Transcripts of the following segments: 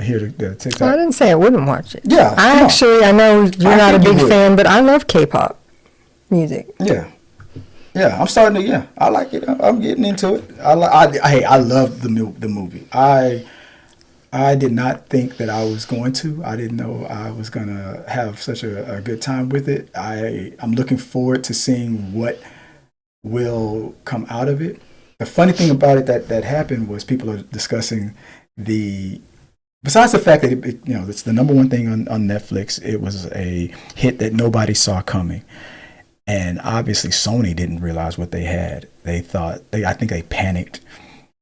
hear the TikTok. Well, I didn't say I wouldn't watch it. Yeah, I know you're not a big fan, but I love K-pop music. Yeah, I'm starting to. Yeah, I like it. I'm getting into it. I love the movie. I did not think that I was going to. I didn't know I was gonna have such a good time with it. I'm looking forward to seeing what will come out of it. The funny thing about it that happened was people are discussing besides the fact that it's the number one thing on Netflix. It was a hit that nobody saw coming. And obviously Sony didn't realize what they had. I think they panicked.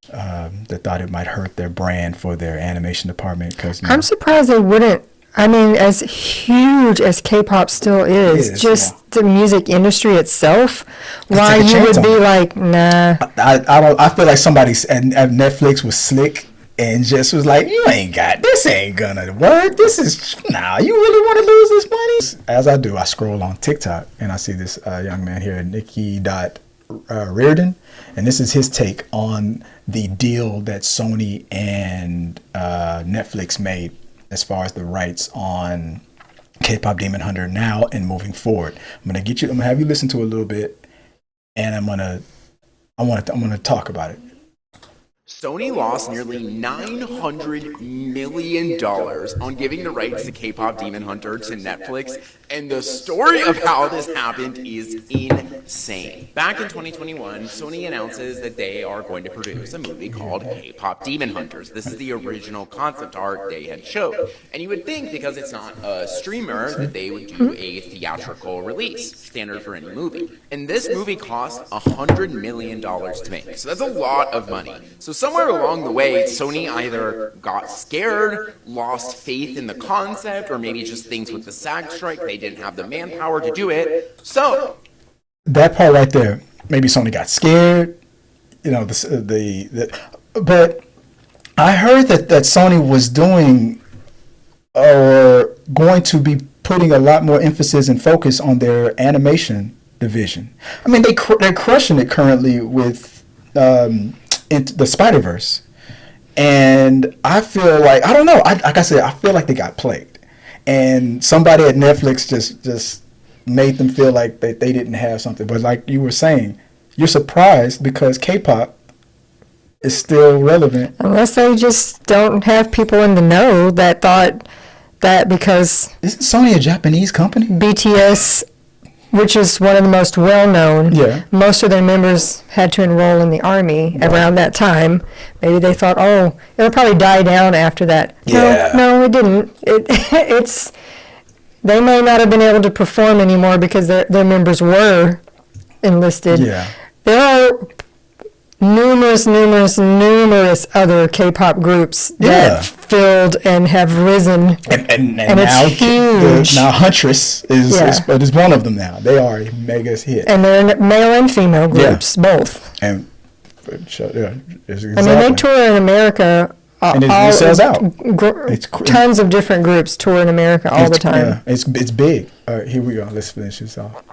They thought it might hurt their brand for their animation department. I'm surprised they wouldn't. I mean, as huge as K-pop still is, the music industry itself, why you would be like, nah. I feel like somebody at Netflix was slick and just was like, this ain't gonna work. You really want to lose this money? As I do, I scroll on TikTok and I see this young man here, Nicky.Reardon, and this is his take on the deal that Sony and Netflix made as far as the rights on K-Pop Demon Hunter now and moving forward. I'm gonna have you listen to a little bit, and I'm gonna talk about it. Sony lost nearly $900 million on giving the rights to K-Pop Demon Hunter to Netflix, and the story of how this happened is insane. Back in 2021, Sony announces that they are going to produce a movie called K-Pop Demon Hunters. This is the original concept art they had showed, and you would think because it's not a streamer that they would do a theatrical release, standard for any movie. And this movie cost $100 million to make, so that's a lot of money. So somewhere along the way, Sony either got scared, lost faith in the concept, or maybe just things with the SAG strike, they didn't have the manpower to do it. So that part right there, maybe Sony got scared, but I heard that Sony was doing or going to be putting a lot more emphasis and focus on their animation division. I mean, they're crushing it currently with into the Spider-Verse, and I feel like, I don't know, like I said, I feel like they got played, and somebody at Netflix just made them feel like they didn't have something. But like you were saying, you're surprised because K-pop is still relevant, unless they just don't have people in the know that thought that because isn't Sony a Japanese company? BTS, which is one of the most well-known. Yeah. Most of their members had to enroll in the army around that time. Maybe they thought, it'll probably die down after that. Yeah. No, it didn't. They may not have been able to perform anymore because their members were enlisted. Yeah. There are numerous other K-pop groups that filled and have risen, and now it's huge. Now Huntress is one of them now. They are a mega hit, and they're male and female groups, both. And exactly. I mean, they tour in America. And it sells out. Tons of different groups tour in America all the time. Yeah, it's big. All right, here we go. Let's finish this off.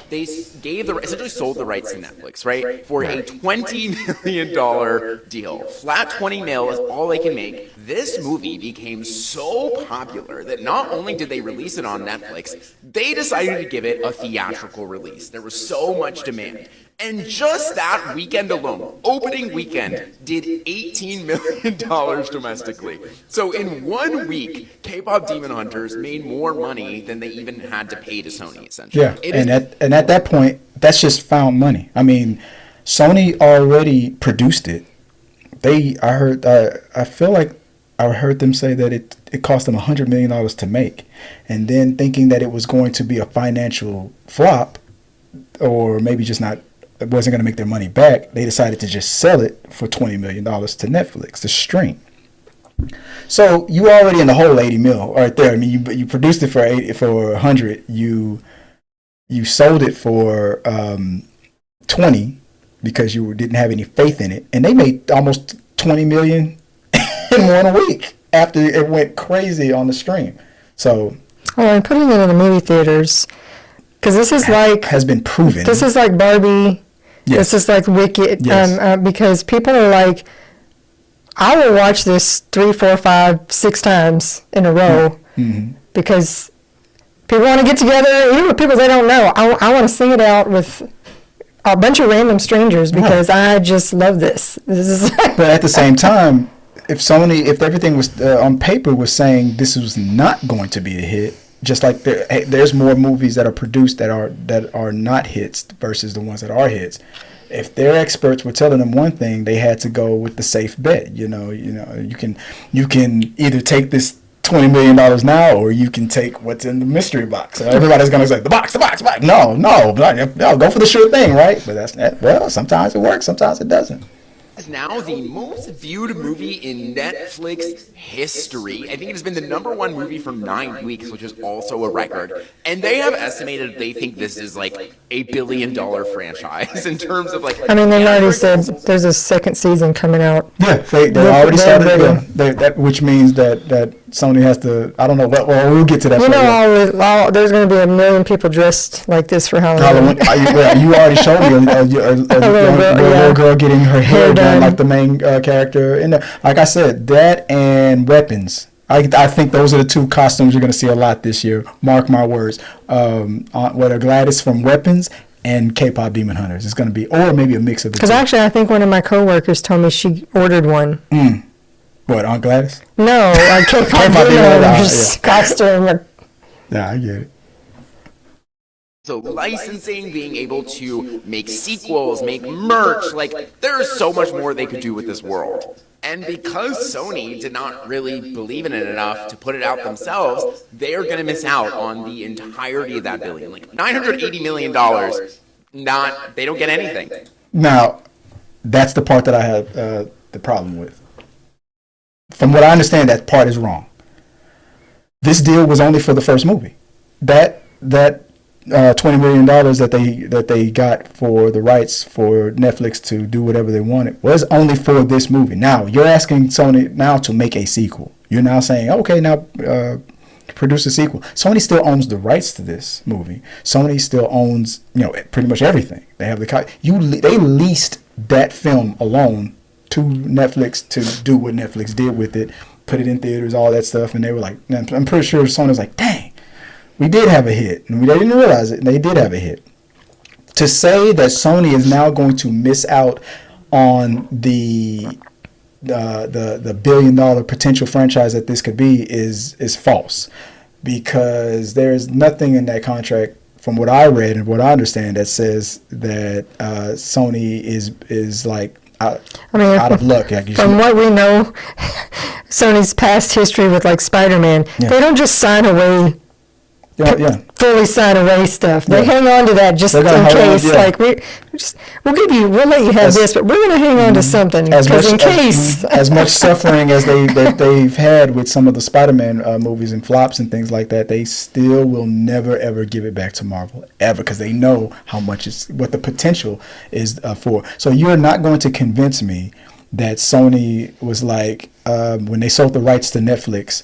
They essentially sold the rights to Netflix, right? For a $20 million deal. Flat 20 mil is all they can make. This movie became so popular that not only did they release it on Netflix, they decided to give it a theatrical release. There was so much demand. And just that weekend alone, opening weekend, did $18 million domestically. So in 1 week, K-Pop Demon Hunters made more money than they even had to pay to Sony, essentially. Yeah, and at that point, that's just found money. I mean, Sony already produced it. I feel like I heard them say that it cost them $100 million to make. And then thinking that it was going to be a financial flop, or maybe just not, it wasn't going to make their money back, they decided to just sell it for $20 million to Netflix to stream. So you already in the whole 80 mil right there. I mean, you produced it for 100. You sold it for 20 because you didn't have any faith in it, and they made almost 20 million in 1 week after it went crazy on the stream. So, and putting it in the movie theaters, because this is has been proven. This is like Barbie. Yes. This is like Wicked. Yes. Because people are like, I will watch this 3, 4, 5, 6 times in a row because people want to get together, even with people they don't know. I want to sing it out with a bunch of random strangers because I just love this. This is but at the same time, if everything was on paper was saying this was not going to be a hit, just like there's more movies that are produced that are not hits versus the ones that are hits. If their experts were telling them one thing, they had to go with the safe bet. You can either take this $20 million now, or you can take what's in the mystery box. So everybody's gonna say the box. No, go for the sure thing, right? But well, sometimes it works, sometimes it doesn't. Is now the most viewed movie in Netflix history. I think it has been the #1 movie for 9 weeks, which is also a record. And they have estimated they think this is like a $1 billion franchise in terms of like. I mean, they already said there's a second season coming out. Yeah, they already started. That which means that Sony has to. I don't know what. Well, we'll get to that. There's going to be 1 million people dressed like this for Halloween. You already showed me a little girl getting her hair done like the main character. And like I said, that and weapons. I think those are the 2 costumes you're going to see a lot this year. Mark my words. Gladys from Weapons and K-pop Demon Hunters. It's going to be, or maybe a mix of the 2. Because actually, I think one of my coworkers told me she ordered one. What, Aunt Gladys? No, like K-pop Demon Hunters costume. Yeah, I get it. So licensing, being able to make sequels, make merch, like there is so much more they could do with this world. And because Sony did not really believe in it enough to put it out themselves, they are going to miss out on the entirety of that billion. Like $980 million, they don't get anything. Now, that's the part that I have the problem with. From what I understand, that part is wrong. This deal was only for the first movie. That $20 million that they got for the rights for Netflix to do whatever they wanted was only for this movie. Now you're asking Sony now to make a sequel. You're now saying, okay, now produce a sequel. Sony still owns the rights to this movie. Sony still owns pretty much everything. They have they leased that film alone to Netflix to do what Netflix did with it, put it in theaters, all that stuff, and they were like, I'm pretty sure Sony was like, dang. We did have a hit, and they didn't realize it. And they did have a hit. To say that Sony is now going to miss out on the $1 billion potential franchise that this could be is false, because there is nothing in that contract, from what I read and what I understand, that says that Sony is like out of luck. From what we know, Sony's past history with like Spider-Man, they don't just sign away. Fully sign away stuff. They hang on to that just in case. Like we'll let you have this, but we're going to hang on to something because in case. As much suffering as they've had with some of the Spider-Man movies and flops and things like that, they still will never ever give it back to Marvel ever, because they know how much what the potential is for. So you're not going to convince me that Sony was like when they sold the rights to Netflix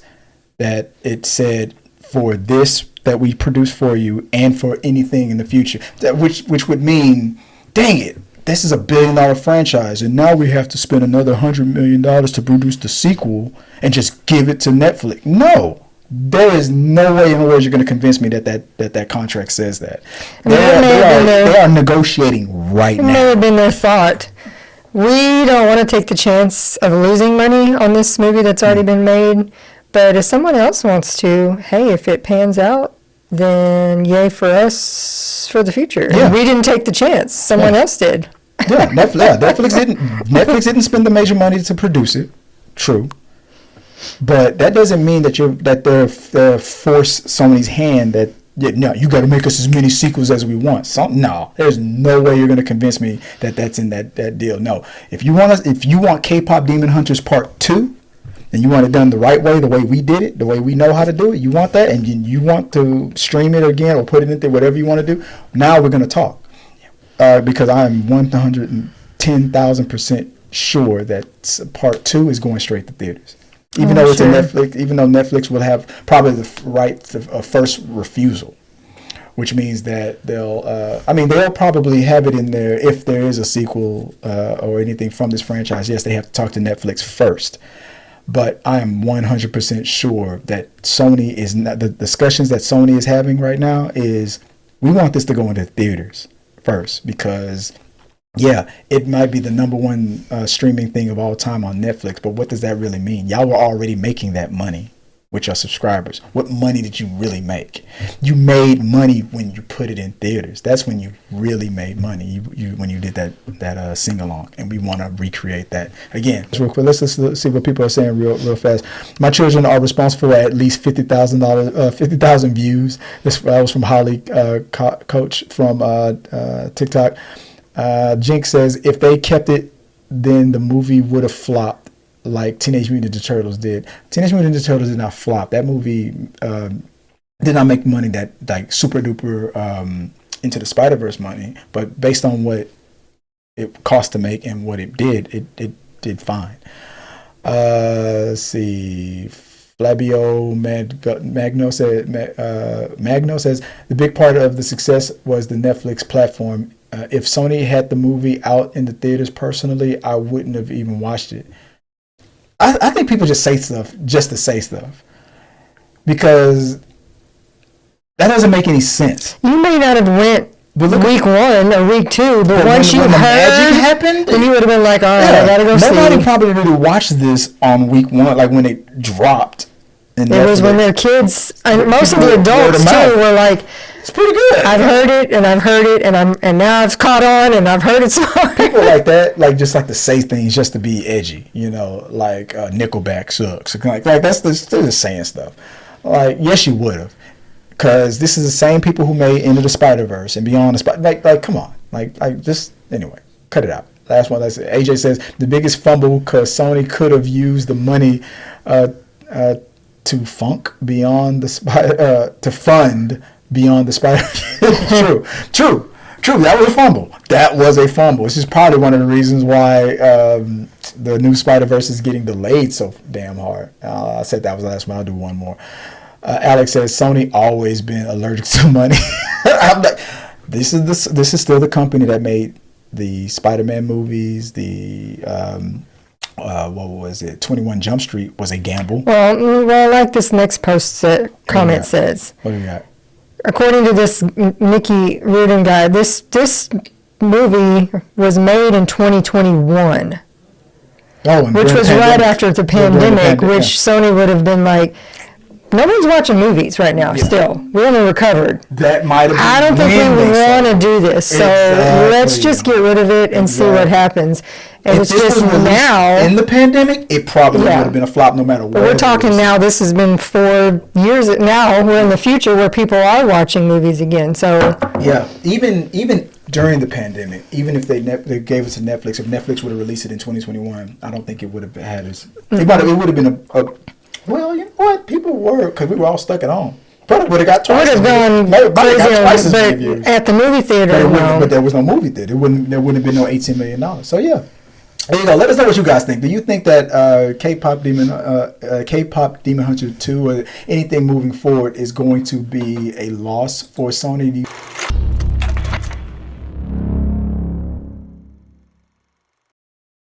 that it said for this that we produce for you and for anything in the future, which would mean, dang it, this is a $1 billion franchise, and now we have to spend another $100 million to produce the sequel and just give it to Netflix. No, there is no way in the world you're going to convince me that contract says that. They are negotiating right now. It may have been their thought. We don't want to take the chance of losing money on this movie that's already been made. But if someone else wants to, hey, if it pans out, then yay for us for the future. Yeah. We didn't take the chance. Someone else did. Yeah, Netflix didn't spend the major money to produce it. True. But that doesn't mean that they're force Sony's hand that you got to make us as many sequels as we want. No, there's no way you're going to convince me that that's in that deal. No, if you want K-pop Demon Hunters Part 2, and you want it done the right way, the way we did it, the way we know how to do it, you want that, and you want to stream it again or put it in there, whatever you want to do, now we're going to talk. Because I am 110,000% sure that Part 2 is going straight to theaters. Even though Netflix will have probably the right of first refusal. which means that they'll probably have it in there if there is a sequel or anything from this franchise. Yes, they have to talk to Netflix first. But I am 100% sure that Sony is not, the discussions that Sony is having right now is, we want this to go into theaters first, because yeah, it might be the number one streaming thing of all time on Netflix, but what does that really mean? Y'all were already making that money with your subscribers. What money did you really make? You made money when you put it in theaters. That's when you really made money. When you did that sing along, and we want to recreate that again. Real quick, let's see what people are saying real fast. My children are responsible for at least $50,000 views. This was from Holly Coach from TikTok. Jinx says, if they kept it, then the movie would have flopped like Teenage Mutant Ninja Turtles did. Teenage Mutant Ninja Turtles did not flop. That movie did not make money that like super duper Into the Spider-Verse money, but based on what it cost to make and what it did fine. Let's see. Flavio Magno says the big part of the success was the Netflix platform. If Sony had the movie out in the theaters, personally, I wouldn't have even watched it. I think people just say stuff just to say stuff, because that doesn't make any sense. You may not have went week 1 or week 2, but once you heard the magic happened, then you would have been like, all right, I gotta go see. Nobody probably really watched this on week 1, like when it dropped. It was when their kids, and most of the adults too, were like, it's pretty good. I've heard it, and now I've caught on, and I've heard it so much. People like that, like just like to say things just to be edgy, like Nickelback sucks. Like they're just saying stuff. Like, yes, you would have, because this is the same people who made Into the Spider-Verse and Beyond the Spider. Like, come on, like just anyway, cut it out. Last one. That's it. AJ says the biggest fumble because Sony could have used the money to fund Beyond the Spider. True. That was a fumble. This is probably one of the reasons why the new Spider-Verse is getting delayed so damn hard. I said that was the last one. I'll do one more. Alex says Sony always been allergic to money. I'm like, this is still the company that made the Spider-Man movies. The what was it? 21 Jump Street was a gamble. Well, like this next comment says. What do you got? According to this Nikki Rudin guy, this movie was made in 2021, which was right after the pandemic, which Sony would have been like, nobody's watching movies right now. Yeah. Still, we haven't recovered. That might have been. I don't think we want to do this, so let's just get rid of it and see what happens. And it's just now in the pandemic, it probably would have been a flop no matter what. But we're talking now. This has been 4 years. Now we're in the future where people are watching movies again. So yeah, even during the pandemic, even if they gave it to Netflix, if Netflix would have released it in 2021, I don't think it would have had as. It would have been a well, you know what? People were, because we were all stuck at home. Probably would have got twice. Would have gone crazy, but at the movie theater, but there was no movie theater. There wouldn't have been no $18 million. So yeah, there you go. Let us know what you guys think. Do you think that K-pop Demon Hunter 2 or anything moving forward is going to be a loss for Sony?